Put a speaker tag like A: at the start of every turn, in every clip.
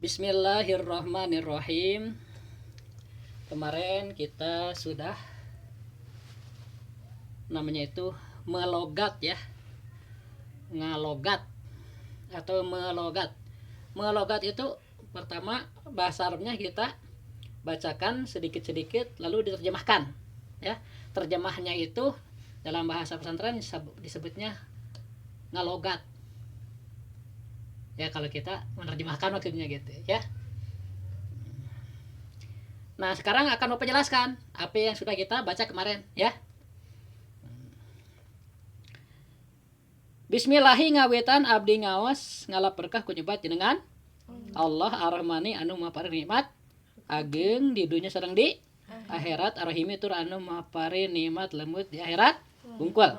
A: Bismillahirrahmanirrahim. Kemarin kita sudah namanya itu melogat ya. Ngalogat atau melogat. Melogat itu pertama bahasa Arabnya kita bacakan sedikit-sedikit lalu diterjemahkan ya. Terjemahnya itu dalam bahasa pesantren disebutnya ngalogat. Ya kalau kita menerjemahkan maksudnya gitu ya. Nah sekarang akan Bapak jelaskan apa yang sudah kita baca kemarin ya. Bismillahi ngawetan abdi ngawas ngalap berkah kunyebat jenengan Allah ar-Rahmani anu mapari nikmat ageng di dunia sareng di akhirat ar-Rahimi tur anu mapari nikmat lembut di akhirat bungkul.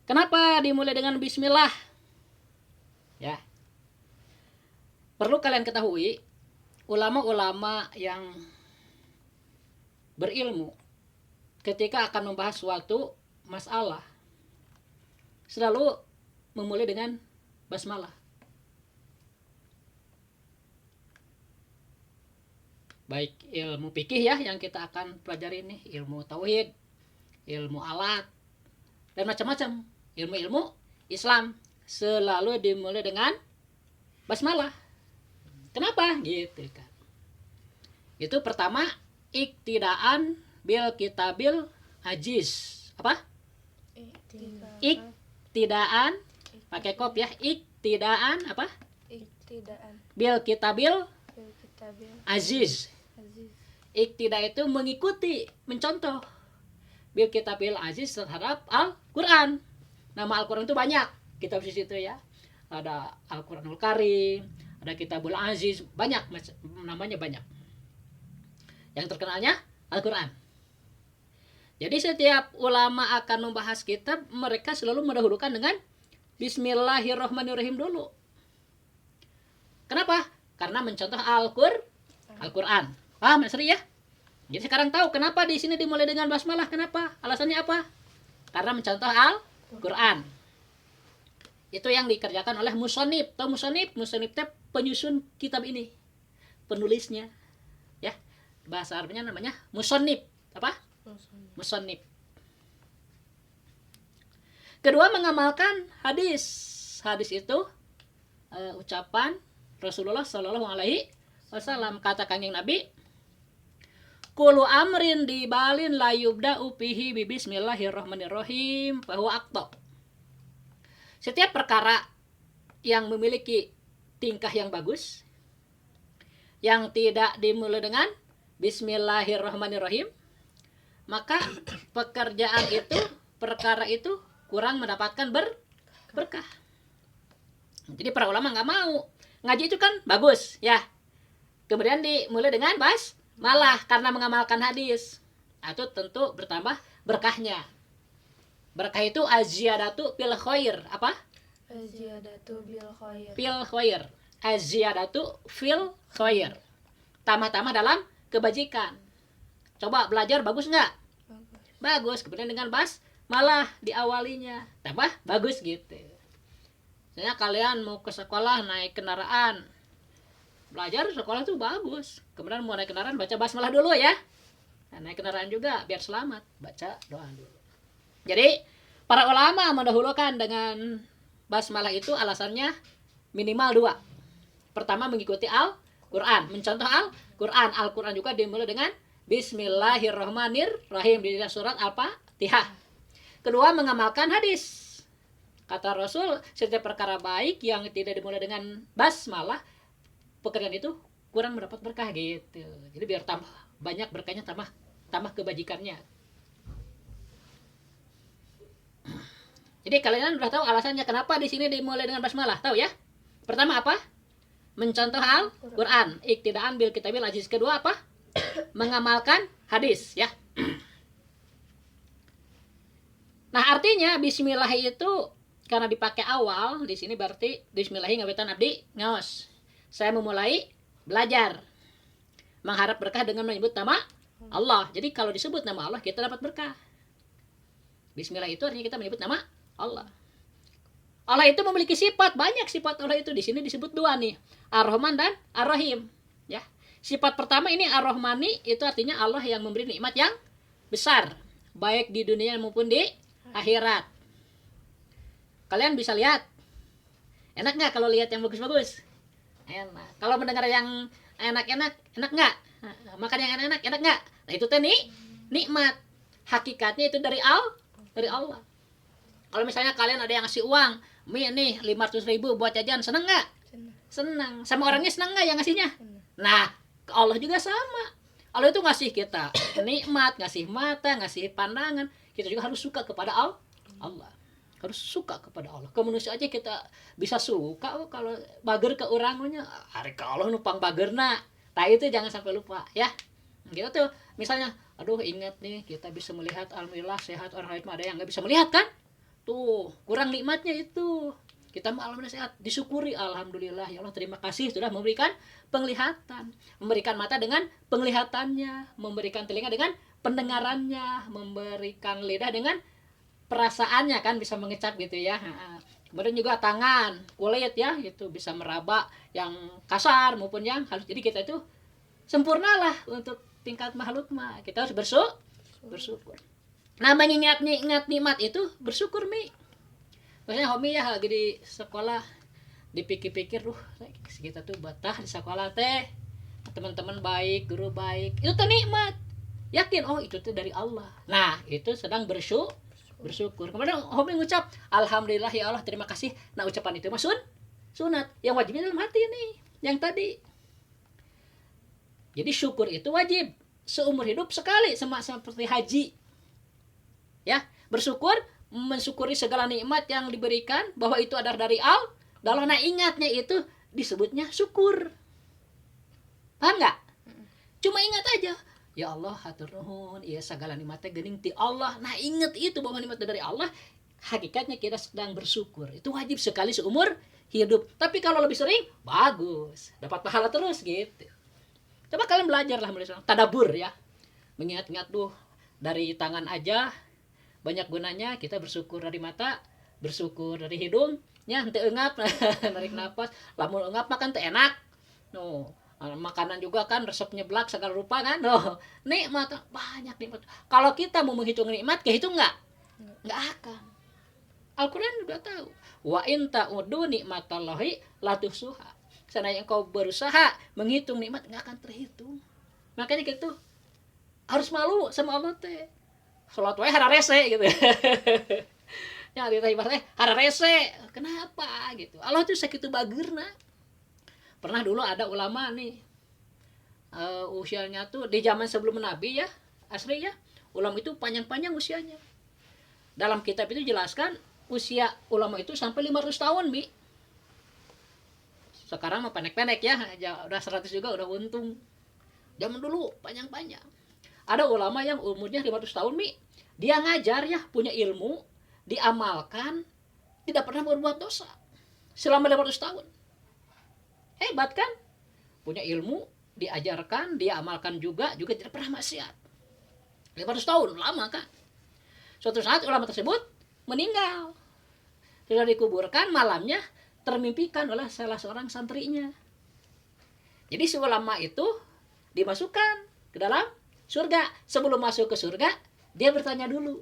A: Kenapa dimulai dengan bismillah? Ya. Perlu kalian ketahui, ulama-ulama yang berilmu ketika akan membahas suatu masalah selalu memulai dengan basmalah. Baik ilmu fikih ya yang kita akan pelajari ini, ilmu tauhid, ilmu alat dan macam-macam. Ilmu-ilmu Islam selalu dimulai dengan basmalah. Kenapa? Gitu kan. Itu pertama iktidaan bil kitabil ajiz. Apa? Iktidaan pakai kop ya. Iktidaan apa?
B: Iktidaan
A: Bil kitabil
B: bil kitabil
A: aziz.
B: aziz.
A: Iktida itu mengikuti, mencontoh. Bil kitabil aziz terhadap Al-Qur'an. Nama Al-Quran itu banyak kitab di situ ya. Ada Al-Quranul Karim, ada Kitabul Aziz, banyak namanya banyak. Yang terkenalnya Al-Quran. Jadi setiap ulama akan membahas kitab, mereka selalu mendahulukan dengan Bismillahirrahmanirrahim dulu. Kenapa? Karena mencontoh Al-Quran. Paham Mas Ri ya? Jadi sekarang tahu kenapa di sini dimulai dengan basmalah. Kenapa? Alasannya apa? Karena mencontoh Al-Quran. Itu yang dikerjakan oleh musonib. Tahu musonib? Musonib itu penyusun kitab ini. Penulisnya. Ya. Bahasa Arabnya namanya musonib. Apa? Musonib. Kedua mengamalkan hadis. Hadis itu ucapan Rasulullah Shallallahu Alaihi Wasallam. Kata kanjeng Nabi, Kulu amrin dibalin la yubda upihi bi bismillahirrahmanirrahim bahwa akto. Setiap perkara yang memiliki tingkah yang bagus, yang tidak dimulai dengan bismillahirrahmanirrahim, maka pekerjaan itu, perkara itu kurang mendapatkan berkah. Jadi para ulama nggak mau. Ngaji itu kan bagus ya. Kemudian dimulai dengan malah karena mengamalkan hadis. Itu tentu bertambah berkahnya. Berkah itu aziyadatu fil khair. Apa?
B: Aziyadatu bil khair.
A: Fil khair. Aziyadatu fil khair. Tambah-tambah dalam kebajikan. Coba belajar bagus nggak? Bagus. Kemudian dengan malah diawalinya. Tambah bagus gitu. Misalnya kalian mau ke sekolah naik kendaraan. Belajar sekolah tuh bagus. Kemudian mau naik kendaraan baca basmalah dulu ya. Nah, naik kendaraan juga biar selamat. Baca doa dulu. Jadi para ulama mendahulukan dengan basmalah itu alasannya minimal 2. Pertama mengikuti Al-Quran. Mencontoh Al-Quran. Al-Quran juga dimulai dengan Bismillahirrahmanirrahim di surat Al-Fatihah. Kedua mengamalkan hadis. Kata Rasul, setiap perkara baik yang tidak dimulai dengan basmalah, pekerjaan itu kurang mendapat berkah gitu. Jadi biar tambah banyak berkahnya, tambah kebajikannya. Jadi kalian sudah tahu alasannya kenapa di sini dimulai dengan basmalah, tahu ya? Pertama apa? Mencontoh Al-Quran. Iktidaan bil kitabil aziz. Kedua apa? Mengamalkan hadis ya. Nah artinya Bismillah itu karena dipakai awal di sini berarti Bismillahi ngawetan abdi ngaos. Saya memulai belajar mengharap berkah dengan menyebut nama Allah. Jadi kalau disebut nama Allah, kita dapat berkah. Bismillah itu artinya kita menyebut nama Allah. Allah itu memiliki sifat, banyak sifat Allah itu. Di sini disebut dua nih, Ar-Rahman dan Ar-Rahim. Ya, sifat pertama ini Ar-Rahmani, itu artinya Allah yang memberi nikmat yang besar, baik di dunia maupun di akhirat. Kalian bisa lihat, enak nggak kalau lihat yang bagus-bagus? Enak. Kalau mendengar yang enak-enak, enak nggak? Makan yang enak-enak, enak nggak? Nah itu teh nikmat. Hakikatnya itu dari Allah. Kalau misalnya kalian ada yang ngasih uang, mie nih 500.000 buat jajan, seneng nggak? Seneng. Sama orangnya seneng nggak yang ngasihnya? Nah, Allah juga sama. Allah itu ngasih kita nikmat, ngasih mata, ngasih pandangan. Kita juga harus suka kepada Allah. Harus suka kepada Allah. Ke manusia aja kita bisa suka kalau bager ke orangnya. Hari ke Allah numpang bagerna. Nah itu jangan sampai lupa ya. Kita tuh misalnya, aduh ingat nih kita bisa melihat, alhamdulillah sehat, orang lain ada yang nggak bisa melihat kan? Tuh kurang nikmatnya itu. Kita alhamdulillah sehat, disyukuri, alhamdulillah ya Allah, terima kasih sudah memberikan penglihatan, memberikan mata dengan penglihatannya, memberikan telinga dengan pendengarannya, memberikan lidah dengan perasaannya kan, bisa mengecap gitu ya. Kemudian juga tangan, kulit ya, itu bisa meraba yang kasar maupun yang halus. Jadi kita itu sempurnalah untuk tingkat makhluk mah. Kita harus bersyukur. Nah, mengingat nikmat itu bersyukur Mi. Maksudnya homi ya lagi di sekolah dipikir-pikir, kita tuh betah di sekolah teh, teman-teman baik, guru baik, itu tuh nikmat. Yakin, oh itu tuh dari Allah. Nah, itu sedang bersyukur. Kemudian homi ngucap, alhamdulillah ya Allah, terima kasih. Nah, ucapan itu mah sunat. Yang wajibnya dalam hati nih, yang tadi. Jadi syukur itu wajib seumur hidup sekali, sama seperti haji. Ya, bersyukur, mensyukuri segala nikmat yang diberikan, bahwa itu adalah dari Allah. Nah, ingatnya itu disebutnya syukur. Paham nggak? Cuma ingat aja, ya Allah hatur nuhun, ya segala nikmatnya geuning ti Allah. Nah, ingat itu bahwa nikmat dari Allah, hakikatnya kita sedang bersyukur. Itu wajib sekali seumur hidup. Tapi kalau lebih sering, bagus, dapat pahala terus gitu. Coba kalian belajarlah tadabur ya. Mengingat-ingat dari tangan aja banyak gunanya. Kita bersyukur dari mata, bersyukur dari hidung, nya henteu eungap narik napas, lamun eungap makan teu enak. Makanan juga kan resepnya belak segala rupa kan. Nikmat banyak nikmat. Kalau kita mau menghitung nikmat, kehitung enggak? Enggak akan. Al-Qur'an juga tahu. Wa in ta'udu nikmatallahi la tuhsuha. Seandainya engkau berusaha menghitung nikmat, enggak akan terhitung. Makanya kita tuh harus malu sama Allah teh. Salat wae hararese gitu. Ya ditanya hararese. Kenapa gitu? Allah tuh sakitu bageurna. Pernah dulu ada ulama nih, usianya tuh di zaman sebelum Nabi ya, asli ya, ulama itu panjang-panjang usianya. Dalam kitab itu jelaskan usia ulama itu sampai 500 tahun Bi. Sekarang mah pendek-pendek ya, udah 100 juga udah untung. Zaman dulu panjang-panjang. Ada ulama yang umurnya 500 tahun Mi, dia ngajar ya, punya ilmu, diamalkan, tidak pernah berbuat dosa selama 500 tahun. Hebat kan? Punya ilmu, diajarkan, diamalkan juga tidak pernah maksiat. 500 tahun, lama kan? Suatu saat ulama tersebut meninggal. Sudah dikuburkan, malamnya termimpikan oleh salah seorang santrinya. Jadi si ulama itu dimasukkan ke dalam surga. Sebelum masuk ke surga, dia bertanya dulu.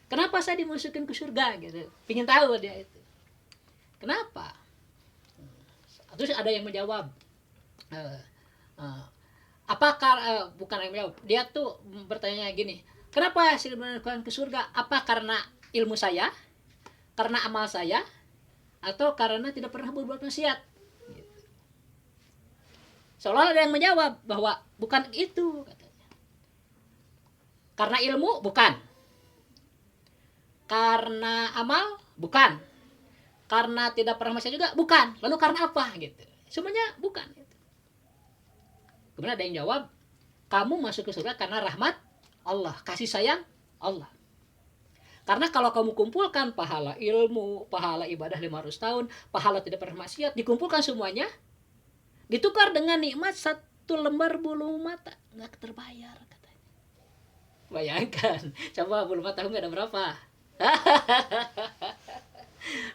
A: Kenapa saya dimasukin ke surga gitu? Pengen tahu dia itu. Kenapa? Terus ada yang menjawab, bukan yang menjawab, dia tuh bertanya gini, kenapa saya dimasukin ke surga? Apa karena ilmu saya, karena amal saya, atau karena tidak pernah berbuat maksiat? Seolah ada yang menjawab bahwa bukan itu, katanya. Karena ilmu bukan, karena amal bukan, karena tidak pernah maksiat juga bukan. Lalu karena apa gitu? Semuanya bukan gitu. Kemudian ada yang jawab, kamu masuk ke surga karena rahmat Allah, kasih sayang Allah. Karena kalau kamu kumpulkan pahala ilmu, pahala ibadah 500 tahun, pahala tidak pernah maksiat, dikumpulkan semuanya, ditukar dengan nikmat 1 lembar bulu mata, nggak terbayar katanya. Bayangkan, coba bulu mata nggak ada berapa?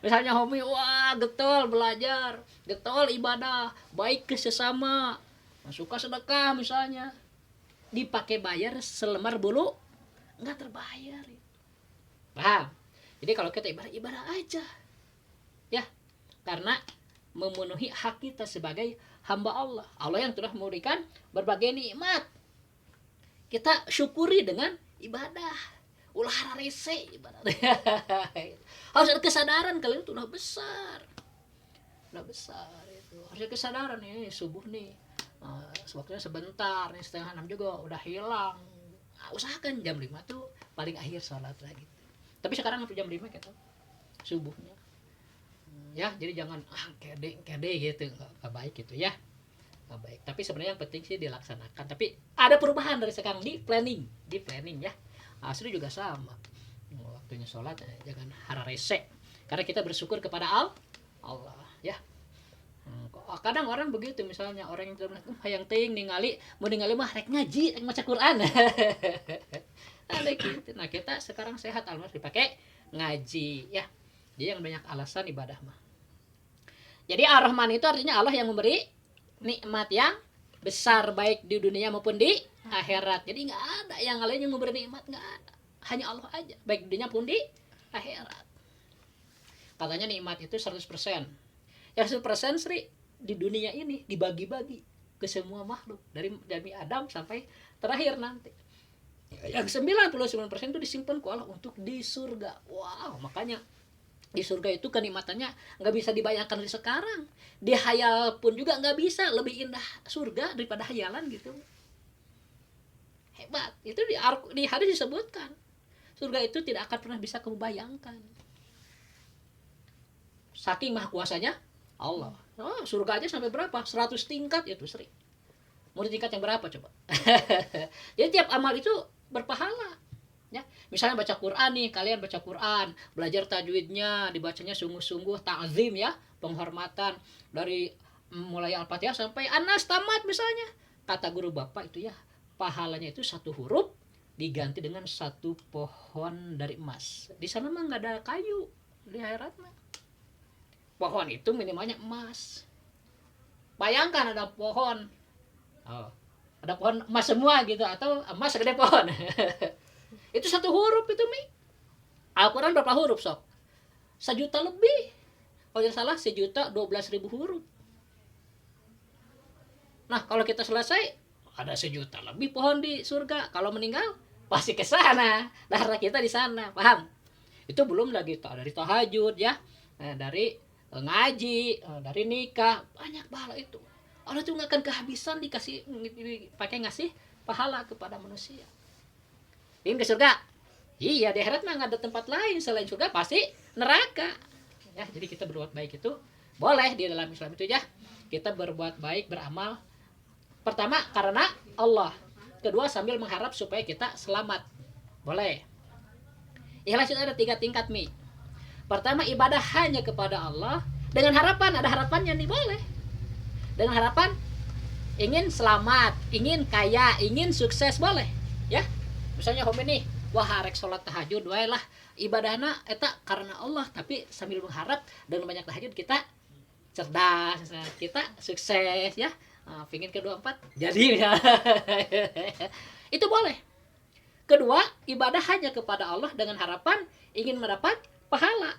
A: Misalnya homi, wah getol belajar, getol ibadah, baik ke sesama, suka sedekah misalnya, dipakai bayar selembar bulu nggak terbayar. Paham? Jadi kalau kita ibadah aja, ya, karena memenuhi hak kita sebagai hamba Allah. Allah yang telah memberikan berbagai nikmat, kita syukuri dengan ibadah. Ulah rese ibadah. Harus ada kesadaran kalian itu udah besar itu. Harus ada kesadaran nih, subuh nih, waktunya sebentar nih, 5:30 juga udah hilang. Usahakan jam 5 tuh paling akhir sholat lagi. Tapi sekarang sampai jam 5 gitu subuhnya. Ya, jadi jangan kede gitu, nggak baik gitu ya. Nggak baik. Tapi sebenarnya yang penting sih dilaksanakan. Tapi ada perubahan dari sekarang di planning ya. Asli juga sama. Waktunya sholat jangan hararese. Karena kita bersyukur kepada Allah ya. Kadang orang begitu, misalnya orang yang hayang teuing ningali mah rek ngaji, rek maca Quran. Ada gitu. Nah, kita sekarang sehat alhamdulillah dipakai ngaji ya. Jadi yang banyak alasan ibadah mah. Jadi Ar-Rahman itu artinya Allah yang memberi nikmat yang besar baik di dunia maupun di akhirat. Jadi nggak ada yang lain yang memberi nikmat, nggak ada. Hanya Allah aja, baik di dunia pun di akhirat. Katanya nikmat itu 100%. Yang 100% Sri di dunia ini dibagi-bagi ke semua makhluk dari Adam sampai terakhir nanti. Yang 99% itu disimpan ku Allah untuk di surga. Wow, makanya di surga itu kenikmatannya nggak bisa dibayangkan dari sekarang. Di hayal pun juga nggak bisa lebih indah surga daripada hayalan gitu. Hebat. Itu di hadis disebutkan. Surga itu tidak akan pernah bisa kamu bayangkan. Saking maha kuasanya Allah. Oh, surga aja sampai berapa? 100 tingkat itu Sri. Mau di tingkat yang berapa coba? Jadi tiap amal itu berpahala. Ya, misalnya baca Quran nih, kalian baca Quran, belajar tajwidnya, dibacanya sungguh-sungguh, ta'zim ya, penghormatan dari mulai Al-Fatihah sampai Anas tamat misalnya. Kata guru Bapak itu ya, pahalanya itu 1 huruf diganti dengan 1 pohon dari emas. Di sana mah nggak ada kayu, di akhirat mah. Pohon itu minimalnya emas. Bayangkan ada pohon, ada pohon emas semua gitu, atau emas segede pohon. Itu 1 huruf itu Mi. Al-Quran berapa huruf sok? 1 juta lebih. Kalau tidak salah 1.012.000 huruf. Nah, kalau kita selesai ada 1 juta lebih pohon di surga. Kalau meninggal pasti ke sana. Darah kita di sana, paham? Itu belum lagi dari tahajud ya, dari ngaji, dari nikah, banyak pahala itu. Allah tuh nggak akan kehabisan pakai ngasih pahala kepada manusia. Ingin ke surga? Iya, di akhirat mah nggak ada tempat lain selain surga, pasti neraka. Ya, jadi kita berbuat baik itu boleh di dalam Islam itu ya. Kita berbuat baik, beramal. Pertama karena Allah. Kedua sambil mengharap supaya kita selamat. Boleh. Ikhlas itu ada 3 tingkat Mi. Pertama ibadah hanya kepada Allah dengan harapan, ada harapannya nih, boleh. Dengan harapan ingin selamat, ingin kaya, ingin sukses, boleh. Ya. Misalnya hobi nih, wah rek salat tahajud wae lah, ibadahna eta karena Allah, tapi sambil mengharap dengan banyak tahajud kita cerdas, kita sukses ya. Pingin kedua 4 jadi ya. Itu boleh. Kedua, ibadah hanya kepada Allah dengan harapan ingin mendapat pahala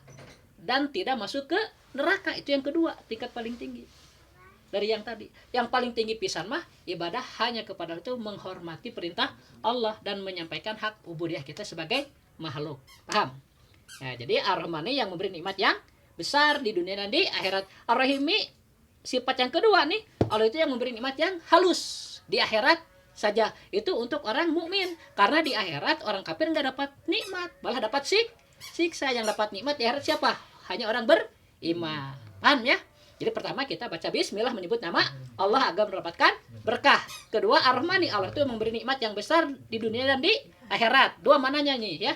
A: dan tidak masuk ke neraka. Itu yang kedua, tingkat paling tinggi dari yang tadi. Yang paling tinggi pisan mah ibadah hanya kepada itu menghormati perintah Allah dan menyampaikan hak ubudiyah kita sebagai makhluk. Paham? Nah, jadi Ar-Rahmani yang memberi nikmat yang besar di dunia dan di akhirat. Ar-Rahimi sifat yang kedua nih, Allah itu yang memberi nikmat yang halus di akhirat saja. Itu untuk orang mukmin. Karena di akhirat orang kafir nggak dapat nikmat, malah dapat siksa. Yang dapat nikmat di akhirat siapa? Hanya orang beriman. Paham ya? Jadi pertama kita baca bismillah menyebut nama Allah agar mendapatkan berkah. Kedua Ar-Rahmani, Allah itu memberi nikmat yang besar di dunia dan di akhirat. 2 mananya nih ya.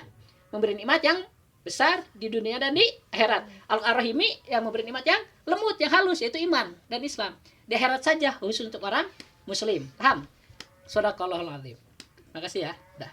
A: Memberi nikmat yang besar di dunia dan di akhirat. Ar-Rahimi yang memberi nikmat yang lembut, yang halus, yaitu iman dan Islam. Di akhirat saja khusus untuk orang muslim. Paham? Shadaqallahul azim. Makasih ya. Dah.